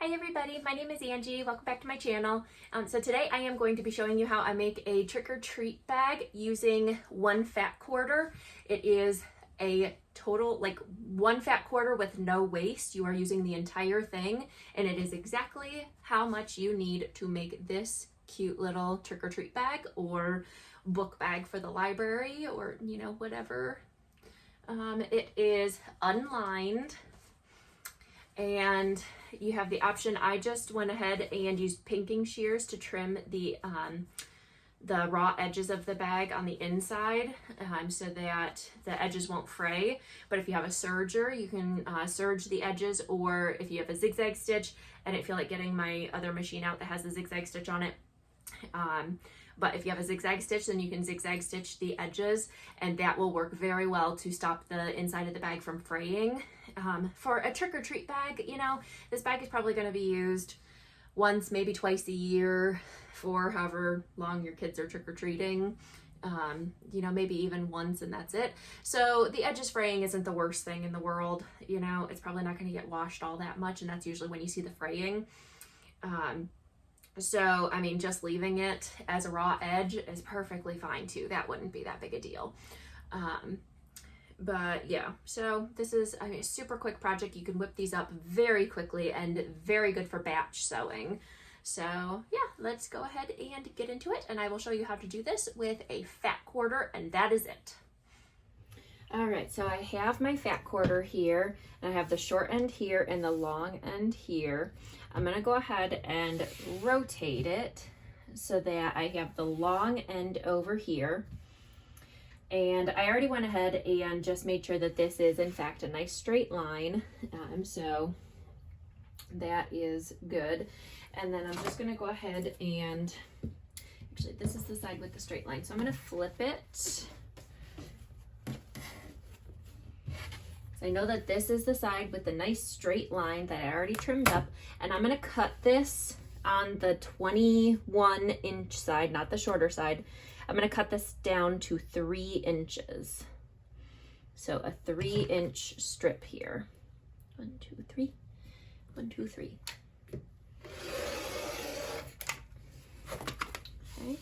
Hi everybody, my name is Angie. Welcome back to my channel. So today I am going to be showing you how I make a trick-or-treat bag using 1 fat quarter. It is a total, like 1 fat quarter with no waste. You are using the entire thing, and it is exactly how much you need to make this cute little trick-or-treat bag or book bag for the library, or whatever. It is unlined, and you have the option. I just went ahead and used pinking shears to trim the raw edges of the bag on the inside, so that the edges won't fray. But if you have a serger, you can serge the edges, or if you have a zigzag stitch, I didn't feel like getting my other machine out that has a zigzag stitch on it. But if you have a zigzag stitch, then you can zigzag stitch the edges, and that will work very well to stop the inside of the bag from fraying. For a trick-or-treat bag, this bag is probably going to be used once, maybe twice a year for however long your kids are trick-or-treating. Maybe even once, and that's it. So the edges fraying isn't the worst thing in the world. It's probably not going to get washed all that much, and that's usually when you see the fraying. So, I mean, just leaving it as a raw edge is perfectly fine too. That wouldn't be that big a deal. But yeah, so this is a super quick project. You can whip these up very quickly and very good for batch sewing. So yeah, let's go ahead and get into it, and I will show you how to do this with a fat quarter, and that is it. All right, so I have my fat quarter here, and I have the short end here and the long end here. I'm gonna go ahead and rotate it so that I have the long end over here. And I already went ahead and just made sure that this is in fact a nice straight line. So that is good. And then I'm just gonna go ahead and, actually this is the side with the straight line. So I'm gonna flip it. So I know that this is the side with the nice straight line that I already trimmed up. And I'm gonna cut this on the 21-inch side, not the shorter side. I'm gonna cut this down to 3 inches. So a 3-inch strip here. 1, 2, 3, 1, 2, 3. Okay,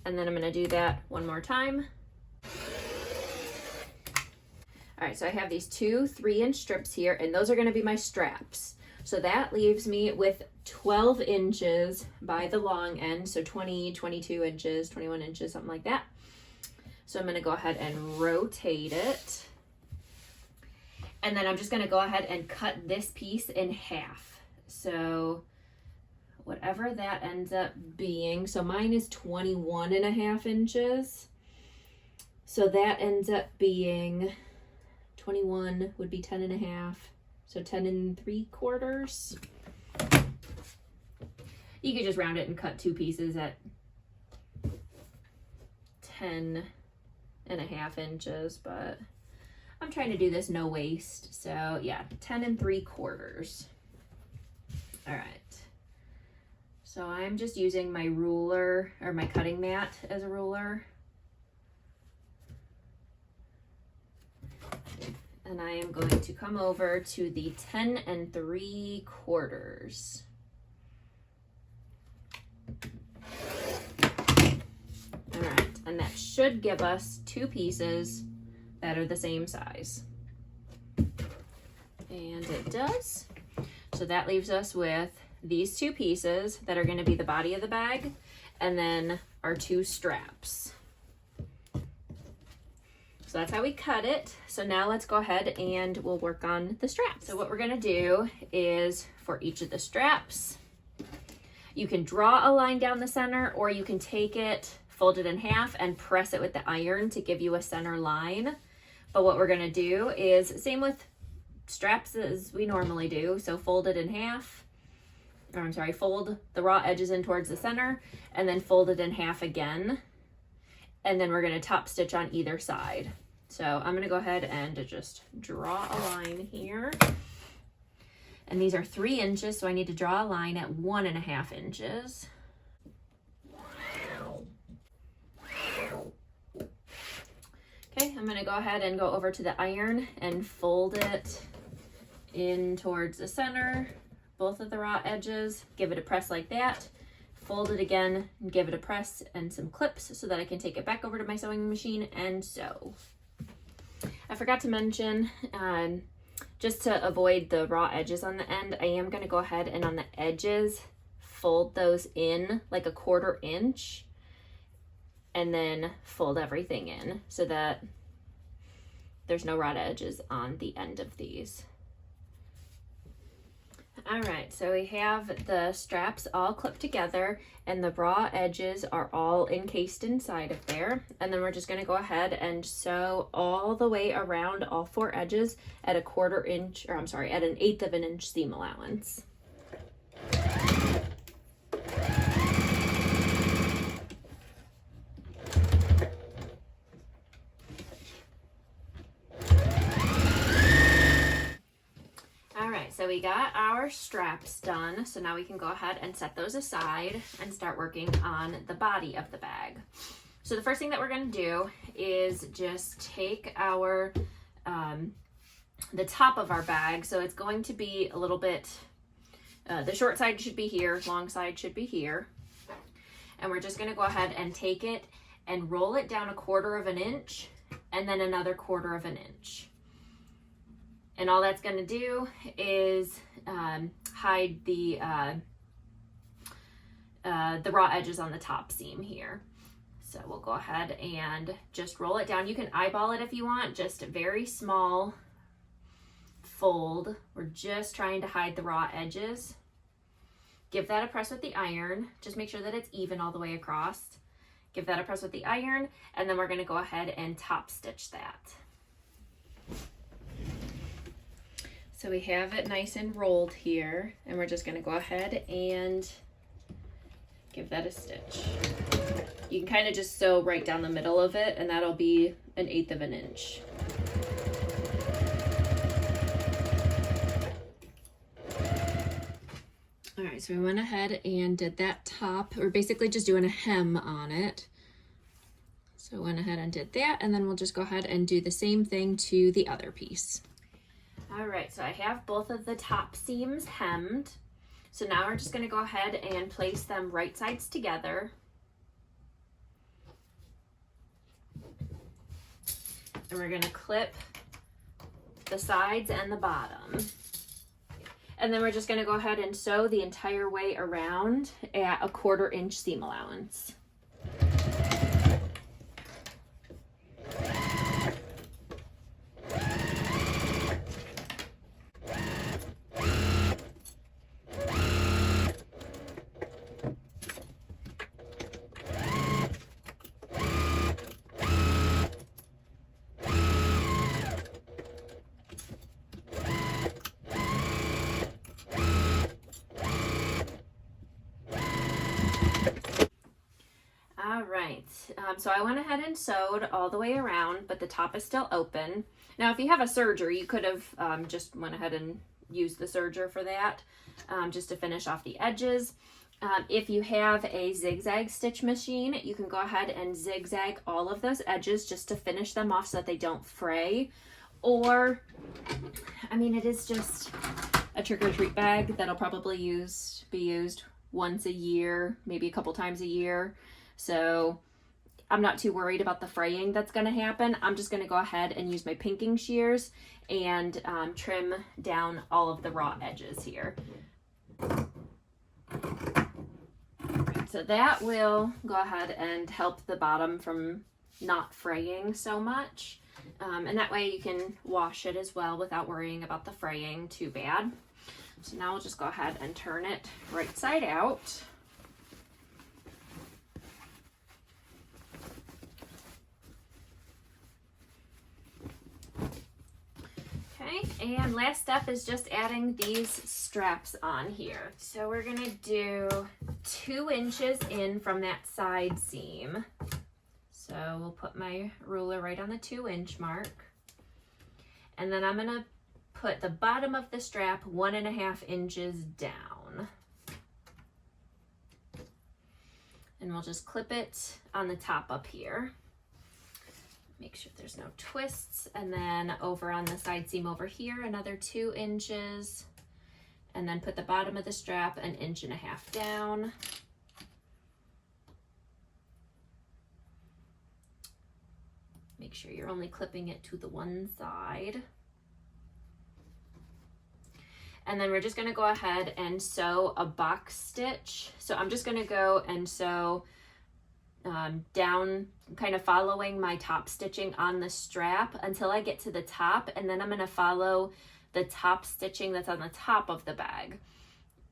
and then I'm gonna do that one more time. All right, so I have these 2 3-inch strips here, and those are gonna be my straps. So that leaves me with 12 inches by the long end, so 20, 22 inches, 21 inches, something like that. So I'm gonna go ahead and rotate it. And then I'm just gonna go ahead and cut this piece in half. So whatever that ends up being, so mine is 21.5 inches. So that ends up being 21 would be 10.5. So 10 3/4. You could just round it and cut 2 pieces at 10.5 inches, but I'm trying to do this no waste. So yeah, 10 3/4. All right. So I'm just using my ruler, or my cutting mat as a ruler. And I am going to come over to the 10 3/4. All right, and that should give us 2 pieces that are the same size. And it does. So that leaves us with these 2 pieces that are gonna be the body of the bag, and then our 2 straps. So that's how we cut it. So now let's go ahead and we'll work on the straps. So what we're gonna do is, for each of the straps, you can draw a line down the center, or you can take it, fold it in half, and press it with the iron to give you a center line. But what we're gonna do is, same with straps as we normally do. So fold it in half, or I'm sorry, fold the raw edges in towards the center, and then fold it in half again. And then we're gonna top stitch on either side. So I'm gonna go ahead and just draw a line here. And these are 3 inches, so I need to draw a line at 1.5 inches. Okay, I'm gonna go ahead and go over to the iron and fold it in towards the center, both of the raw edges, give it a press like that, fold it again and give it a press and some clips so that I can take it back over to my sewing machine and sew. I forgot to mention, just to avoid the raw edges on the end, I am going to go ahead and on the edges fold those in like a 1/4 inch and then fold everything in so that there's no raw edges on the end of these. All right, so we have the straps all clipped together and the raw edges are all encased inside of there. And then we're just gonna go ahead and sew all the way around all 4 edges at a 1/4 inch, or I'm sorry, at an 1/8 of an inch seam allowance. So we got our straps done. So now we can go ahead and set those aside and start working on the body of the bag. So the first thing that we're going to do is just take our, the top of our bag. So it's going to be a little bit, the short side should be here, long side should be here. And we're just going to go ahead and take it and roll it down a 1/4 of an inch and then another 1/4 of an inch. And all that's going to do is hide the raw edges on the top seam here. So we'll go ahead and just roll it down. You can eyeball it if you want, just a very small fold. We're just trying to hide the raw edges. Give that a press with the iron. Just make sure that it's even all the way across. Give that a press with the iron, and then we're going to go ahead and top stitch that. So we have it nice and rolled here, and we're just going to go ahead and give that a stitch. You can kind of just sew right down the middle of it, and that'll be an 1/8 of an inch. All right, so we went ahead and did that top. We're basically just doing a hem on it. So went ahead and did that, and then we'll just go ahead and do the same thing to the other piece. All right, so I have both of the top seams hemmed. So now we're just going to go ahead and place them right sides together. And we're going to clip the sides and the bottom. And then we're just going to go ahead and sew the entire way around at a 1/4 inch seam allowance. So I went ahead and sewed all the way around, but the top is still open. Now, if you have a serger, you could have just went ahead and used the serger for that, just to finish off the edges. If you have a zigzag stitch machine, you can go ahead and zigzag all of those edges just to finish them off so that they don't fray. Or, I mean, it is just a trick-or-treat bag that'll probably be used once a year, maybe a couple times a year. So I'm not too worried about the fraying that's going to happen. I'm just going to go ahead and use my pinking shears and trim down all of the raw edges here. So that will go ahead and help the bottom from not fraying so much. And that way you can wash it as well without worrying about the fraying too bad. So now we'll just go ahead and turn it right side out. Okay, and last step is just adding these straps on here. So we're gonna do 2 inches in from that side seam. So we'll put my ruler right on the 2-inch mark. And then I'm gonna put the bottom of the strap 1.5 inches down. And we'll just clip it on the top up here. Make sure there's no twists. And then over on the side seam over here, another 2 inches. and then put the bottom of the strap 1.5 inches down. Make sure you're only clipping it to the one side. And then we're just gonna go ahead and sew a box stitch. So I'm just gonna go and sew down, kind of following my top stitching on the strap until I get to the top, and then I'm gonna follow the top stitching that's on the top of the bag.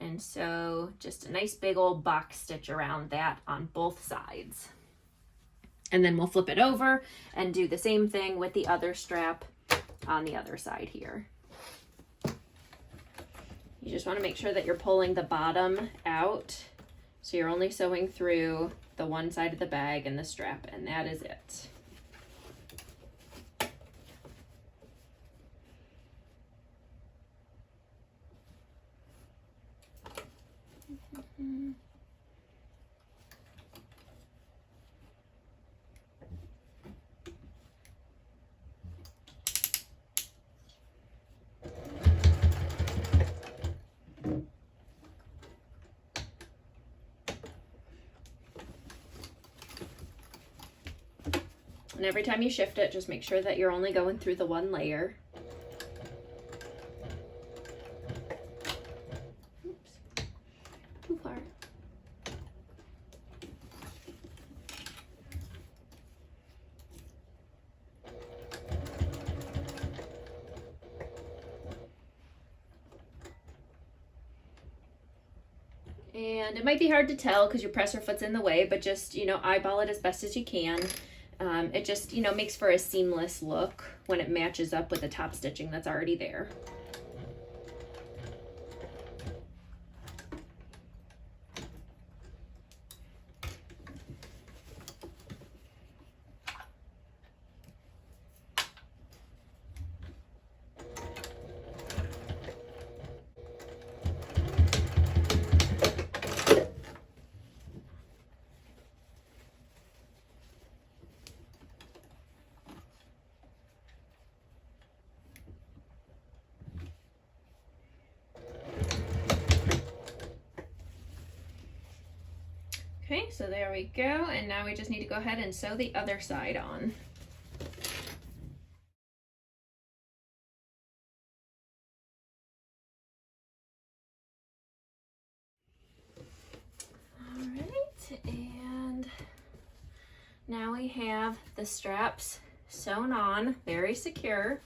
And so just a nice big old box stitch around that on both sides. And then we'll flip it over and do the same thing with the other strap on the other side here. You just want to make sure that you're pulling the bottom out, so you're only sewing through the one side of the bag and the strap, and that is it. And every time you shift it, just make sure that you're only going through the one layer. Oops, too far. And it might be hard to tell because your presser foot's in the way, but just, you know, eyeball it as best as you can. It just, you know, makes for a seamless look when it matches up with the top stitching that's already there. Okay, so there we go, and now we just need to go ahead and sew the other side on. All right, and now we have the straps sewn on, very secure.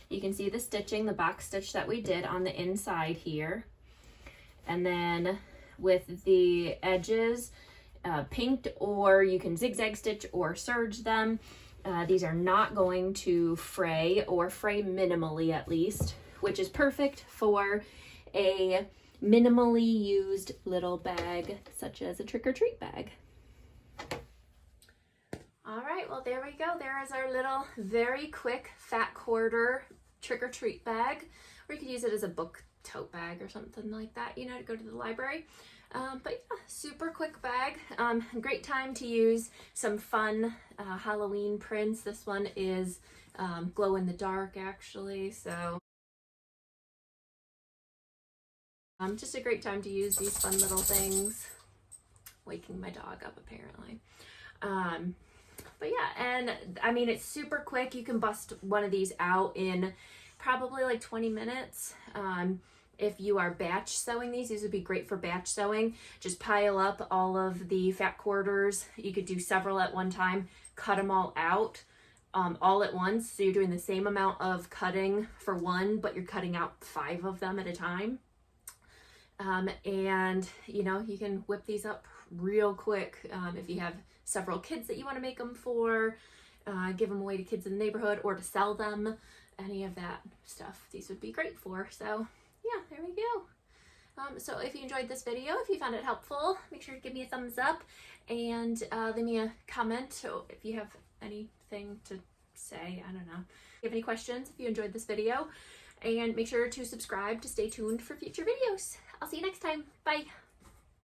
You can see the stitching, the box stitch that we did on the inside here. And then with the edges pinked, or you can zigzag stitch or serge them. These are not going to fray, or fray minimally at least, which is perfect for a minimally used little bag such as a trick-or-treat bag. All right, well, there we go. There is our little very quick fat quarter trick-or-treat bag, or you could use it as a book tote bag or something like that, you know, to go to the library. But yeah, super quick bag. Great time to use some fun Halloween prints. This one is glow in the dark actually, so just a great time to use these fun little things. Waking my dog up apparently. But yeah, and I mean, it's super quick. You can bust one of these out in probably like 20 minutes. If you are batch sewing these would be great for batch sewing. Just pile up all of the fat quarters. You could do several at one time, cut them all out all at once. So you're doing the same amount of cutting for one, but you're cutting out 5 of them at a time. And you know, you can whip these up real quick if you have several kids that you want to make them for, give them away to kids in the neighborhood, or to sell them, any of that stuff these would be great for. So yeah, there we go. So if you enjoyed this video, if you found it helpful, make sure to give me a thumbs up and leave me a comment if you have anything to say. I don't know. If you have any questions, if you enjoyed this video, and make sure to subscribe to stay tuned for future videos. I'll see you next time. Bye.